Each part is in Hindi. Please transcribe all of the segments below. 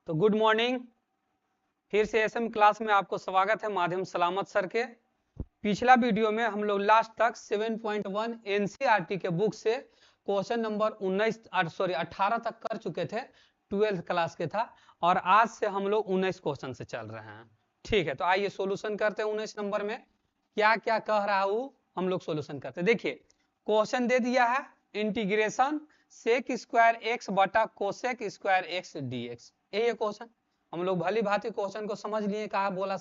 तो गुड मॉर्निंग। फिर से एसएम क्लास में आपको स्वागत है माध्यम सलामत सर के। पिछला वीडियो में हम लोग लास्ट तक 7.1 एनसीईआरटी के बुक से क्वेश्चन नंबर 18 तक कर चुके थे। 12th क्लास के था और आज से हम लोग 19 क्वेश्चन से चल रहे हैं। ठीक है, तो आइए सोल्यूशन करते हैं। 19 नंबर में क्या क्या कह रहा हूँ हम लोग सोल्यूशन करते हैं। देखिए क्वेश्चन दे दिया है, इंटीग्रेशन सेक स्क्वायर एक्स बटा कोसेक स्क्वायर एक्स डीएक्स। यही है क्वेश्चन। हम लोग भली भांति क्वेश्चन को समझ लिए, कहा बोला।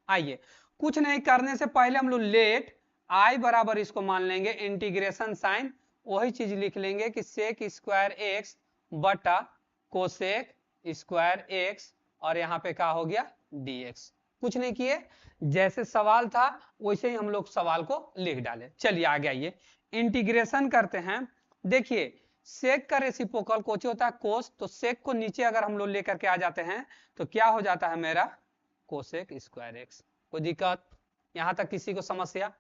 आइए कुछ नहीं करने से पहले हम लोग लेट आई बराबर इसको मान लेंगे इंटीग्रेशन साइन, वही चीज लिख लेंगे कि सेक स्क्वायर एक्स बटा कोसेक स्क्वायर एक्स और यहाँ पे क्या हो गया डीएक्स। कुछ नहीं किए, जैसे सवाल था वैसे ही हम लोग सवाल को लिख डाले। चलिए आगे आइए, इंटीग्रेशन करते हैं। देखिए सेक का रेसिप्रोकल कोच होता है कोस, तो सेक को नीचे अगर हम लोग लेकर के आ जाते हैं तो क्या हो जाता है मेरा कोसेक स्क्वायर एक्स। कोई दिक्कत यहां तक किसी को समस्या?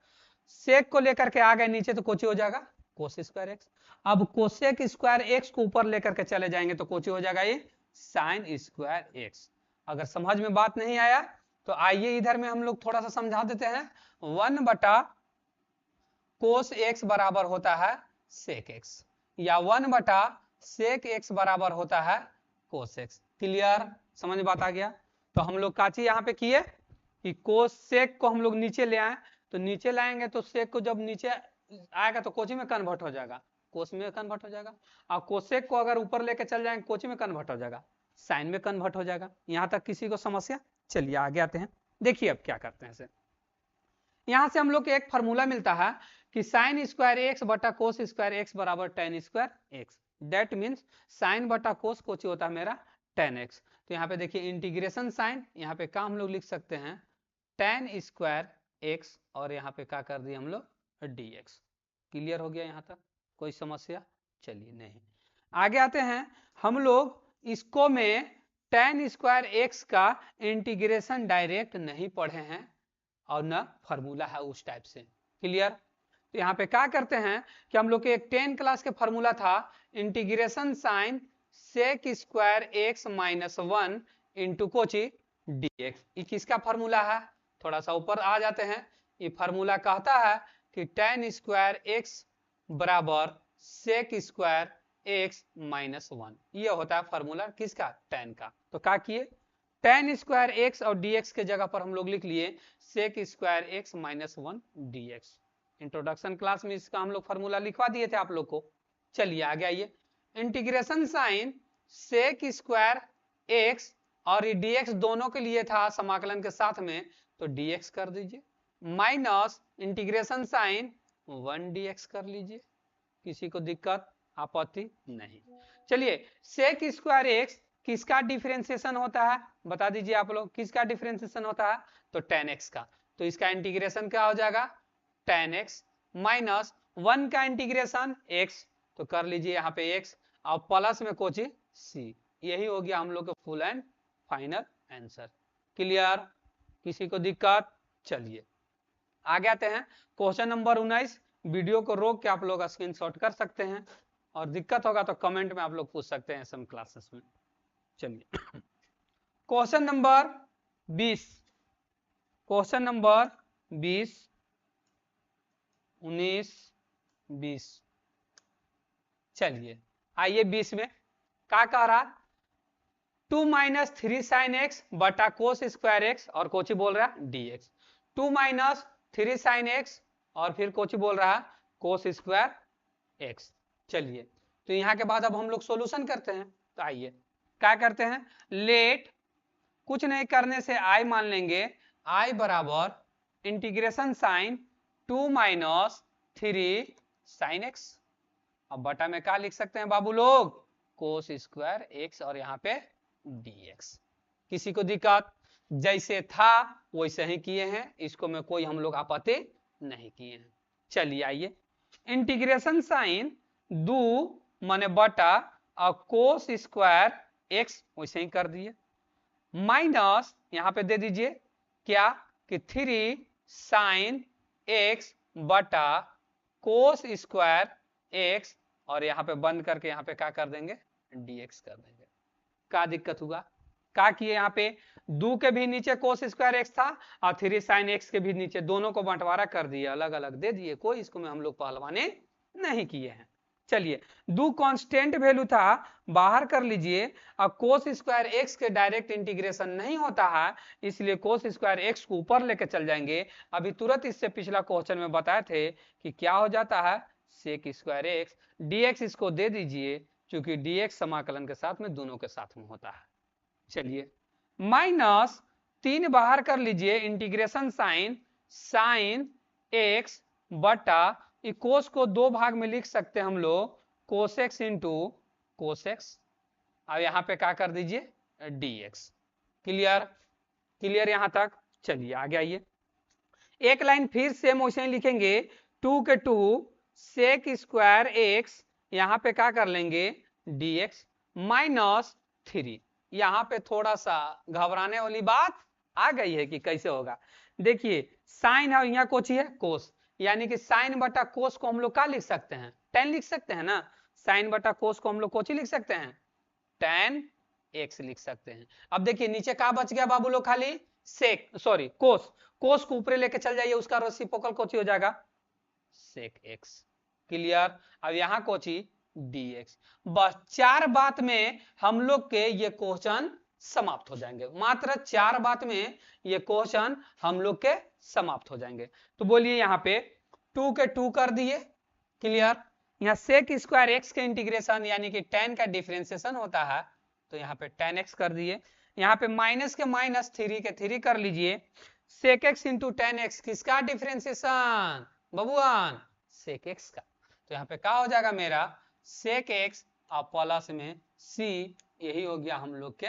सेक को लेकर के आ गए नीचे तो कोची हो जाएगा कोस स्क्वायर एक्स। अब कोसेक स्क्वायर एक्स को ऊपर लेकर के चले जाएंगे तो कोची हो जाएगा ये साइन स्क्वायर एक्स। अगर समझ में बात नहीं आया तो आइए इधर में हम लोग थोड़ा सा समझा देते हैं। 1 बटा कोस एक्स बराबर होता है सेक एक्स, या 1 बटा सेक एक्स बराबर होता है कोस एक्स। क्लियर, समझ में बात आ गया? तो हम लोग काची यहाँ पे किए कि कोस सेक को हम लोग नीचे ले आए, तो नीचे लाएंगे तो सेक को जब नीचे आएगा तो कोची में कन्वर्ट हो जाएगा, कोस में कन्वर्ट हो जाएगा। और कोसेक को अगर ऊपर लेके चल जाएंगे कोची में कन्वर्ट हो जाएगा, साइन में कन्वर्ट हो जाएगा। यहाँ तक किसी को समस्या? चलिए आगे आते हैं। देखिए अब क्या करते हैं। यहां से हम लोग को एक फॉर्मूला मिलता है कि साइन स्क्वायर एक्स बटा कोस स्क्वायर एक्स बराबर ten square x. That means sign बटा कोस कोची होता है मेरा टेन एक्स। तो यहाँ पे देखिए इंटीग्रेशन साइन, यहाँ पे क्या हम लोग लिख सकते हैं टेन स्क्वायर एक्स और यहाँ पे क्या कर दिए हम लोग डी एक्स। क्लियर हो गया यहाँ तक? कोई समस्या? चलिए नहीं, आगे आते हैं। हम लोग इसको में टेन स्क्वायर एक्स का इंटीग्रेशन डायरेक्ट नहीं पढ़े हैं और न फार्मूला है उस टाइप से। क्लियर? तो यहाँ पे क्या करते हैं कि हम लोग के एक 10 क्लास के फार्मूला था integration sine sec square x minus 1 into कोची डीएक्स। ये किसका फार्मूला है? थोड़ा सा ऊपर आ जाते हैं। ये फार्मूला कहता है कि टेन स्क्वायर एक्स बराबर सेक स्क्वायर एक्स माइनस 1। ये होता है फार्मूला किसका? टेन का। तो क्या किए, टेन स्क्वायर एक्स और डीएक्स के जगह पर हम लोग लिख लिए sec square x minus 1 dx. Introduction class में इसका हम लोग फार्मूला लिखवा दिए थे आप लोग को। चलिए आगे आइए, integration sine sec square x और डीएक्स दोनों के लिए था समाकलन के साथ में, तो डीएक्स कर दीजिए, माइनस इंटीग्रेशन साइन 1 डीएक्स कर लीजिए। किसी को दिक्कत आपत्ति नहीं? चलिए सेक स्क्वायर एक्स किसका डिफरेंशिएशन होता है बता दीजिए आप लोग, किसका डिफरेंशिएशन होता है? तो टेन एक्स का। तो इसका इंटीग्रेशन क्या हो जाएगा टेन एक्स माइनस 1 का इंटीग्रेशन एक्स, तो कर लीजिए यहाँ पे एक्स और प्लस में कोची सी। यही हो गया हम लोग का full and final answer. Clear, किसी को दिक्कत? चलिए आगे आते हैं क्वेश्चन नंबर 19। वीडियो को रोक के आप लोग स्क्रीनशॉट कर सकते हैं और दिक्कत होगा तो कमेंट में आप लोग पूछ सकते हैं सम क्लासेस में। चलिए क्वेश्चन नंबर 20, क्वेश्चन नंबर 20, 19, 20। चलिए आइए 20 में क्या कह रहा, 2 माइनस 3 साइन एक्स बटा कोस स्क्वायर एक्स और कोची बोल रहा है D x. 2 minus 3 sine x और फिर कोची बोल रहा है कोस स्क्वायर एक्स। चलिए तो यहाँ के बाद अब हम लोग सॉल्यूशन करते हैं। तो आइए क्या करते हैं, लेट कुछ नहीं करने से आई मान लेंगे, आई बराबर integration sine 2 minus 3 sine x. अब बटा में क्या लिख सकते हैं बाबू लोग कोस स्क्वायर एक्स और यहाँ पे डीएक्स। किसी को दिक्कत? जैसे था वैसे ही किए हैं, इसको में कोई हम लोग आपत्ति नहीं किए हैं। चलिए आइए, इंटीग्रेशन साइन 2 माने बटा और कोस स्क्वायर एक्स वैसे ही कर दिए, माइनस यहाँ पे दे दीजिए क्या कि 3 साइन एक्स बटा कोस स्क्वायर एक्स और यहाँ पे बंद करके यहाँ पे क्या कर देंगे डीएक्स कर देंगे। क्या दिक्कत हुआ? क्या किए यहाँ पे 2 के भी नीचे कोस स्क्वायर एक्स था और 3 साइन एक्स के भी नीचे, दोनों को बंटवारा कर दिए, अलग अलग दे दिए, कोई इसको में हम लोग पहलवाने नहीं किए हैं। चलिए 2 कांस्टेंट वैल्यू था, बाहर कर लीजिए। अब कोस स्क्वायर एक्स के डायरेक्ट इंटीग्रेशन नहीं होता है, इसलिए कोस स्क्वायर एक्स को ऊपर लेके चल जाएंगे। अभी तुरंत इससे पिछला क्वेश्चन में बताए थे कि क्या हो जाता है सेक स्क्वायर एक्स, dx इसको दे दीजिए, क्योंकि dx समाकलन के साथ में दोनों के साथ में होता है। चलिए माइनस 3 बाहर कर लीजिए, इंटीग्रेशन साइन एक्स बटा कोस को 2 भाग में लिख सकते हैं हम लोग, cos x into cos x. अब यहाँ पे क्या कर दीजिए dx। क्लियर यहां तक? चलिए आगे आइए, एक लाइन फिर सेम वैसे ही लिखेंगे, 2 के 2 सेक स्क्वायर एक्स, यहाँ पे क्या कर लेंगे dx माइनस 3। यहाँ पे थोड़ा सा घबराने वाली बात आ गई है कि कैसे होगा। देखिए साइन है, यहाँ कोची है कोस, यानी कि साइन बटा कोस को हम लोग क्या लिख सकते हैं, tan लिख सकते हैं ना। साइन बटा कोस को हम लोग कोची लिख सकते हैं, tan x लिख सकते हैं। अब देखिए नीचे क्या बच गया बाबू लोग, खाली सेक सॉरी कोस, कोस को ऊपर लेके चल जाइए, उसका रेसिप्रोकल कोची हो जाएगा सेक x। क्लियर? अब यहाँ कोची dx। बस 4 बात में हम लोग के ये क्वेश्चन समाप्त हो जाएंगे, मात्र 4 बात में ये क्वेश्चन हम लोग के समाप्त हो जाएंगे। तो बोलिए यहाँ पे 2 के 2 कर दिए। क्लियर? यहाँ सेक स्क्वायर एक्स के इंटीग्रेशन यानी कि tan का डिफरेंशिएशन होता है, तो यहाँ पे tan x कर दिए। यहाँ पे माइनस के माइनस 3 के 3 कर लीजिए। Sec x into tan x किसका डिफरेंशिएशन बबुआन, सेक एक्स का। तो यहाँ पे क्या हो जाएगा मेरा सेक एक्स और प्लस में c। यही हो गया हम लोग के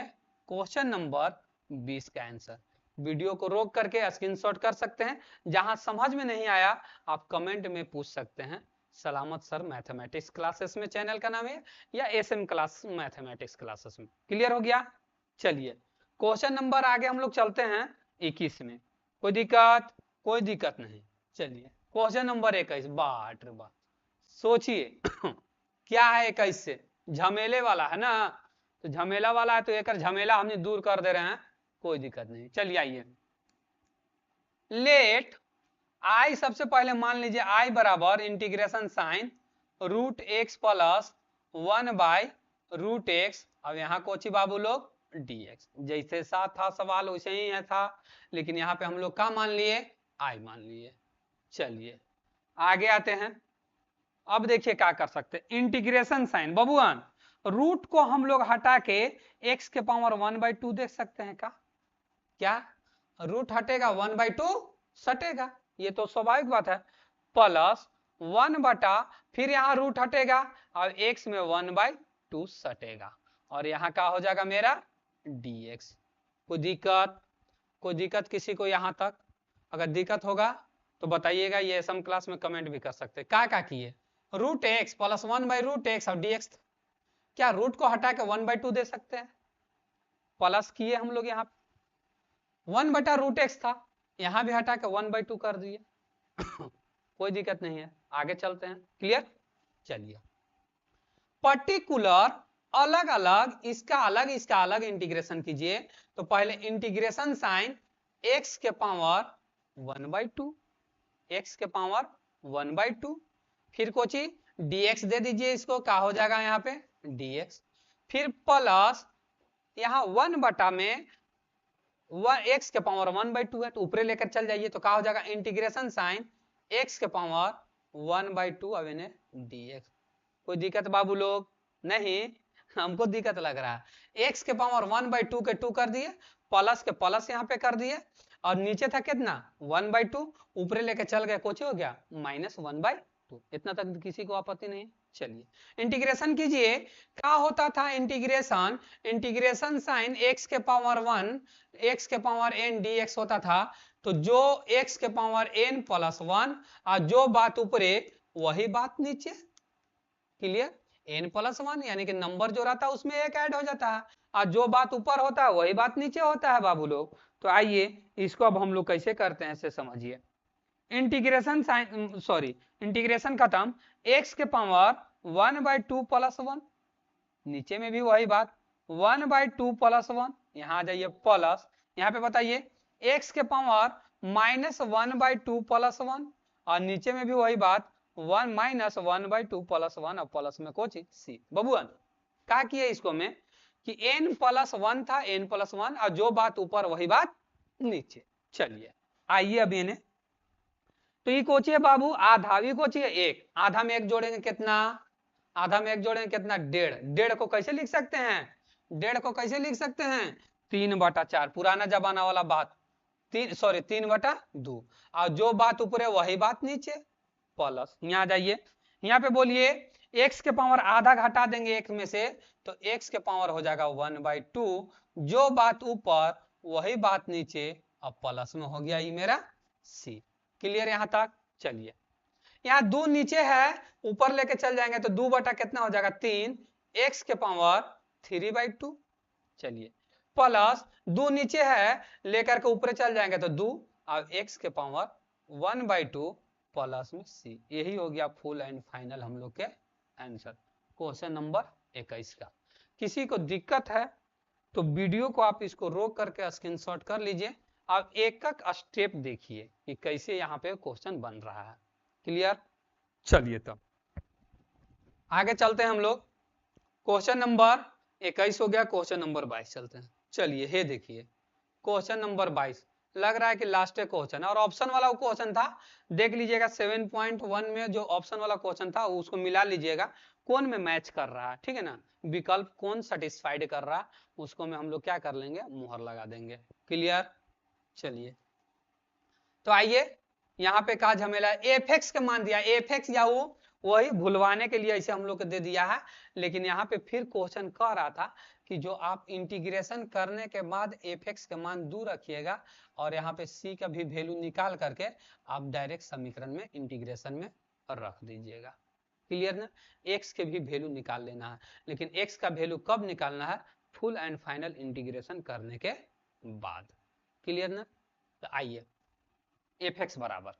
क्वेश्चन नंबर 20 का आंसर। वीडियो को रोक करके स्क्रीनशॉट कर सकते हैं, जहां समझ में नहीं आया आप कमेंट में पूछ सकते हैं। सलामत सर मैथमेटिक्स क्लासेस में चैनल का नाम है, या SM क्लास मैथमेटिक्स क्लासेस में। क्लियर हो गया? चलिए क्वेश्चन नंबर आगे हम लोग चलते हैं 21 में। कोई दिक्कत नहीं। चलिए क्वेश्चन नंबर 21, बाट सोचिए क्या है 21 से, झमेले वाला है ना, तो झमेला वाला है तो एक झमेला हमने दूर कर दे रहे हैं, कोई दिक्कत नहीं। चलिए आइए, लेट आई सबसे पहले मान लीजिए आई बराबर integration sine root x plus 1 by root x. अब यहाँ कोची बाबू लोग dx, जैसे सा था सवाल वैसे ही है था, लेकिन यहाँ पे हम लोग क्या मान लिए आई मान लिए। चलिए आगे आते हैं। अब देखिए क्या कर सकते हैं, इंटीग्रेशन साइन बबुआन रूट को हम लोग हटा के x के पावर 1/2 देख सकते हैं का? क्या रूट हटेगा 1/2 सटेगा, ये तो स्वाभाविक बात है। प्लस 1 बटा फिर यहाँ रूट हटेगा और x में 1/2 सटेगा, और यहाँ क्या हो जाएगा मेरा dx। कोई दिक्कत किसी को यहाँ तक? अगर दिक्कत होगा तो बताइएगा, ये SM क्लास में कमेंट भी कर सकते हैं। क्या किए रूट एक्स प्लस 1/√x और dx, क्या रूट को हटा के 1/2 दे सकते हैं? प्लस किए हम लोग, यहाँ 1/√x था, यहाँ भी हटा के 1/2 कर दिए कोई दिक्कत नहीं है, आगे चलते हैं। क्लियर? चलिए पर्टिकुलर अलग अलग इसका अलग इंटीग्रेशन कीजिए। तो पहले इंटीग्रेशन साइन x के पावर 1/2, x के पावर 1/2, फिर कोची dx दे दीजिए, इसको क्या हो जाएगा यहाँ पे dx, फिर प्लस यहाँ 1 बटा में x के पावर 1/2 है तो ऊपर लेकर चल जाइए, तो क्या हो जाएगा इंटीग्रेशन साइन x के पावर 1/2 अब इन्हें dx। कोई दिक्कत बाबू लोग? नहीं, हमको दिक्कत लग रहा है। x के पावर 1/2 के 2 कर दिए, प्लस के प्लस यहाँ पे कर दिए, और नीचे था कितना 1/2, ऊपर लेके चल गए, कुछ हो गया -1/2। इतना तक किसी को आपत्ति नहीं? चलिए इंटीग्रेशन कीजिए। क्या होता था इंटीग्रेशन साइन x के पावर 1 x के पावर n dx होता था, तो जो x के पावर n प्लस 1 और जो बात ऊपरे वही बात नीचे। क्लियर? n प्लस 1 यानी कि नंबर जो रहता है उसमें एक ऐड हो जाता है, और जो बात ऊपर होता है वही बात नीचे होता है बाबू लोग। तो आइए इसको अब हम लोग कैसे करते हैं इसे समझिए। इंटीग्रेशन साइन इंटीग्रेशन खत्म, x के पावर 1/2 प्लस 1, नीचे में भी वही बात 1/2 प्लस 1, यहाँ आ जाइए प्लस, यहाँ पे बताइए x के पावर -1/2 प्लस 1, और नीचे में भी वही बात 1 -1/2 प्लस 1, और प्लस में कुछ c बबुअन क्या किए इसको में कि n+1 था, n+1, और जो बात ऊपर वही बात नीचे। चलिए आइए अब इन्हें, तो ये कोची है बाबू आधा, भी कोची है एक, आधा में एक जोड़ेंगे कितना, आधा में एक जोड़ेंगे कितना 1.5, 1.5 को कैसे लिख सकते हैं, 1.5 को कैसे लिख सकते हैं 3/4, पुराना जमाना वाला बात, 3/2, और जो बात ऊपर है वही बात नीचे प्लस। यहाँ आ जाइए, यहाँ पे बोलिए x के पावर आधा घटा देंगे एक में से, तो x के पावर हो जाएगा 1/2, जो बात ऊपर वही बात नीचे, अब प्लस में हो गया ये मेरा c। क्लियर यहाँ तक। चलिए यहाँ 2 नीचे है, ऊपर लेके चल जाएंगे तो 2 बटा कितना हो जाएगा 3, x के पावर 3/2। चलिए प्लस 2 नीचे है, लेकर के ऊपर चल जाएंगे तो 2, और x के पावर 1/2 प्लस में c। यही हो गया फुल एंड फाइनल हम लोग के आंसर क्वेश्चन नंबर 21 का। किसी को दिक्कत है तो वीडियो को आप इसको रोक करके स्क्रीनशॉट कर लीजिए, आप एक एक स्टेप देखिए कि कैसे यहाँ पे क्वेश्चन बन रहा है। क्लियर। चलिए तब आगे चलते हैं हम लोग, क्वेश्चन नंबर 21 हो गया, क्वेश्चन नंबर 22 चलते हैं। चलिए हे देखिए क्वेश्चन नंबर 22 लग रहा है कि लास्ट क्वेश्चन है, और ऑप्शन वाला क्वेश्चन था, देख लीजिएगा 7.1 में जो ऑप्शन वाला क्वेश्चन था उसको मिला लीजिएगा कौन में मैच कर रहा है, ठीक है ना, विकल्प कौन सेटिस्फाइड कर रहा है उसको में हम लोग क्या कर लेंगे मुहर लगा देंगे। क्लियर। चलिए तो आइए यहाँ पे कहा झमेला एफ एक्स का मान दिया, एफ एक्स या वो वही भुलवाने के लिए ऐसे हम लोग को दे दिया है, लेकिन यहाँ पे फिर क्वेश्चन कह रहा था कि जो आप इंटीग्रेशन करने के बाद एफ एक्स का मान दूर रखिएगा, और यहाँ पे सी का भी वैल्यू निकाल करके आप डायरेक्ट समीकरण में इंटीग्रेशन में रख दीजिएगा। क्लियर ना, एक्स के भी वैल्यू निकाल लेना है, लेकिन एक्स का वैल्यू कब निकालना है, फुल एंड फाइनल इंटीग्रेशन करने के बाद। क्लियर ना। तो आइए एफ एक्स बराबर,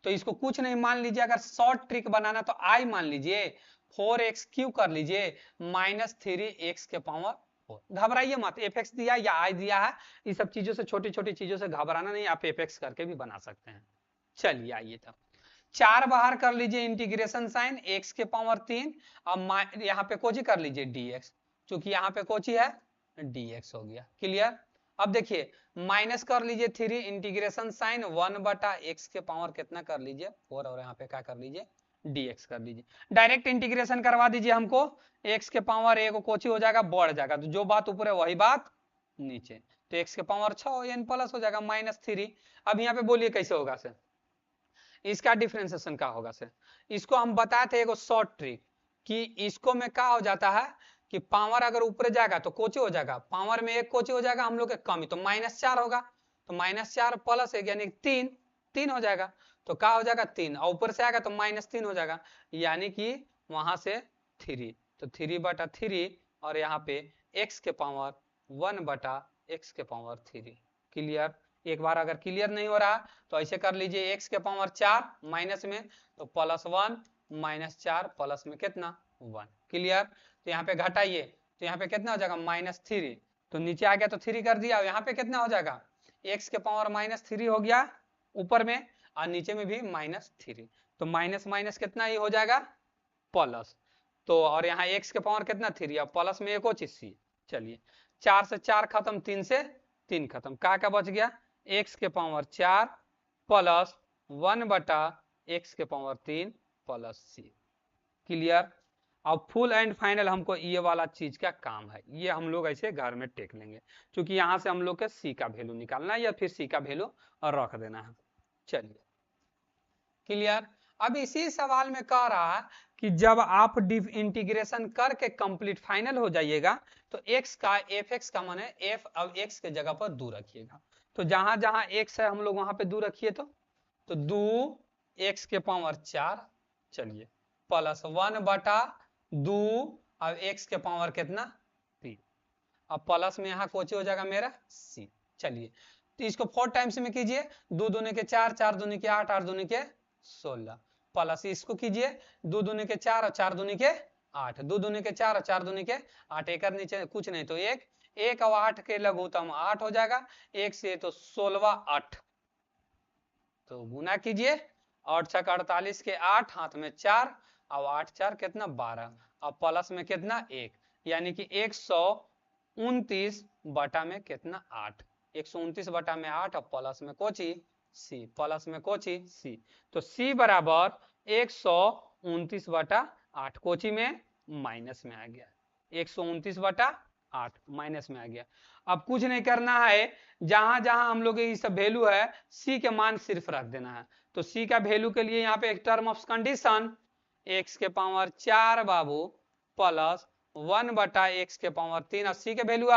तो इसको कुछ नहीं मान लीजिए, अगर शॉर्ट ट्रिक बनाना तो आई मान लीजिए 4x क्यू कर लीजिए -3x के पावर 4। घबराइए मत, एफ एक्स दिया या आई दिया है, ये सब चीजों से छोटी छोटी चीजों से घबराना नहीं, आप एफ एक्स करके भी बना सकते हैं। चलिए आइए तब 4 बाहर कर लीजिए इंटीग्रेशन साइन x के पावर 3, अब यहाँ पे कोची कर लीजिए dx, क्योंकि यहाँ पे कोची है dx हो गया। क्लियर। अब देखिए माइनस कर लीजिए 3 इंटीग्रेशन साइन 1/x के पावर कितना कर लीजिए 4, और यहाँ पे क्या कर लीजिए dx कर लीजिए, डायरेक्ट इंटीग्रेशन करवा दीजिए हमको, x के पावर a को कोची हो जाएगा बढ़ जाएगा, तो जो बात ऊपर है वही बात नीचे, तो x के पावर 6 n प्लस हो जाएगा -3। अब यहाँ पे बोलिए कैसे होगा सर, इसका डिफरेंशिएशन क्या होगा सर, इसको हम बताए थे एगो शॉर्ट ट्रिक कि इसको में क्या हो जाता है कि पावर अगर ऊपर जाएगा तो कोची हो जाएगा, पावर में एक कोची हो जाएगा हम लोग के कमी, तो -4 होगा, तो -4 प्लस 1 यानी 3 हो जाएगा, तो क्या हो जाएगा 3, और ऊपर से आएगा तो -3 हो जाएगा, यानी कि वहां से 3, तो 3/3, और यहाँ पे x के पावर 1/x के पावर 3। क्लियर। एक बार अगर क्लियर नहीं हो रहा तो ऐसे कर लीजिए x के पावर 4 माइनस में, तो +1 -4 प्लस में कितना 1। क्लियर। तो यहाँ पे घटाइए, तो यहाँ पे कितना हो जाएगा -3, तो नीचे आ गया तो 3 कर दिया, यहाँ पे कितना हो जाएगा x के पावर -3 हो गया ऊपर में, और नीचे में भी -3, तो माइनस माइनस कितना ही हो जाएगा प्लस, तो और यहाँ x के पावर कितना 3, और प्लस में एक और चीज सी। चलिए 4 से 4 खत्म, 3 से 3 खत्म, क्या बच गया x के पावर 4 प्लस 1/x के पावर 3 प्लस c। क्लियर। अब फुल एंड फाइनल हमको ये वाला चीज का काम है, ये हम लोग ऐसे घर में टेक लेंगे, क्योंकि यहाँ से हम लोग के c का वैल्यू निकालना है या फिर c का वैल्यू रख देना है। चलिए क्लियर। अब इसी सवाल में कह रहा है कि जब आप इंटीग्रेशन करके कंप्लीट फाइनल हो जाइएगा तो x का एफ एक्स का मान है f, अब x के जगह पर 2 रखिएगा, तो जहां जहां x है हम लोग वहां पे 2 रखिए, तो 2x के पावर 4, चलिए प्लस 1/2, अब x के पावर कितना 3, अब प्लस में यहाँ कोची हो जाएगा मेरा c। चलिए तो इसको 4 टाइम्स में कीजिए, 2 दूनी के 4, 4 दूनी के 8, 8 दूनी के 16, प्लस इसको कीजिए 2 दूनी के 4 और 4 दूनी के 8, 2 दूनी के 4 और 4 दूनी के 8, एक नीचे कुछ नहीं तो 1, 1 और 8 के लघुत्तम 8 हो जाएगा, 1 से तो 16 8, तो गुना कीजिए, 8 छक 48 के 8, हाथ में 4 और 8 4 कितना 12, और प्लस में कितना 1, यानी कि 129 बटा में कितना 8, 129 बटा में 8 और प्लस में कोची सी, प्लस में कोची सी, तो सी बराबर 129 बटा 8, कोची में माइनस में आ गया, 129 बटा 8 माइनस में आ गया। अब कुछ नहीं करना है, जहां जहां हम लोग ये सब वैल्यू है सी के मान सिर्फ रख देना है, तो सी का वैल्यू के लिए यहाँ पे एक टर्म ऑफ कंडीशन x के पावर 4 बाबू प्लस 1 बटा x के पावर 3, और सी के वैल्यू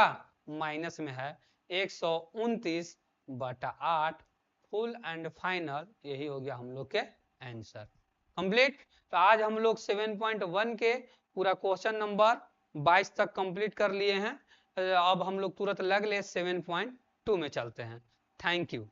माइनस में है 129 बटा 8, फुल एंड फाइनल, यही हो गया हम लोग के आंसर कंप्लीट। तो आज हम लोग 7.1 के पूरा क्वेश्चन नंबर 22 तक कंप्लीट कर लिए हैं। अब हम लोग तुरंत लग ले 7.2 में चलते हैं। Thank you.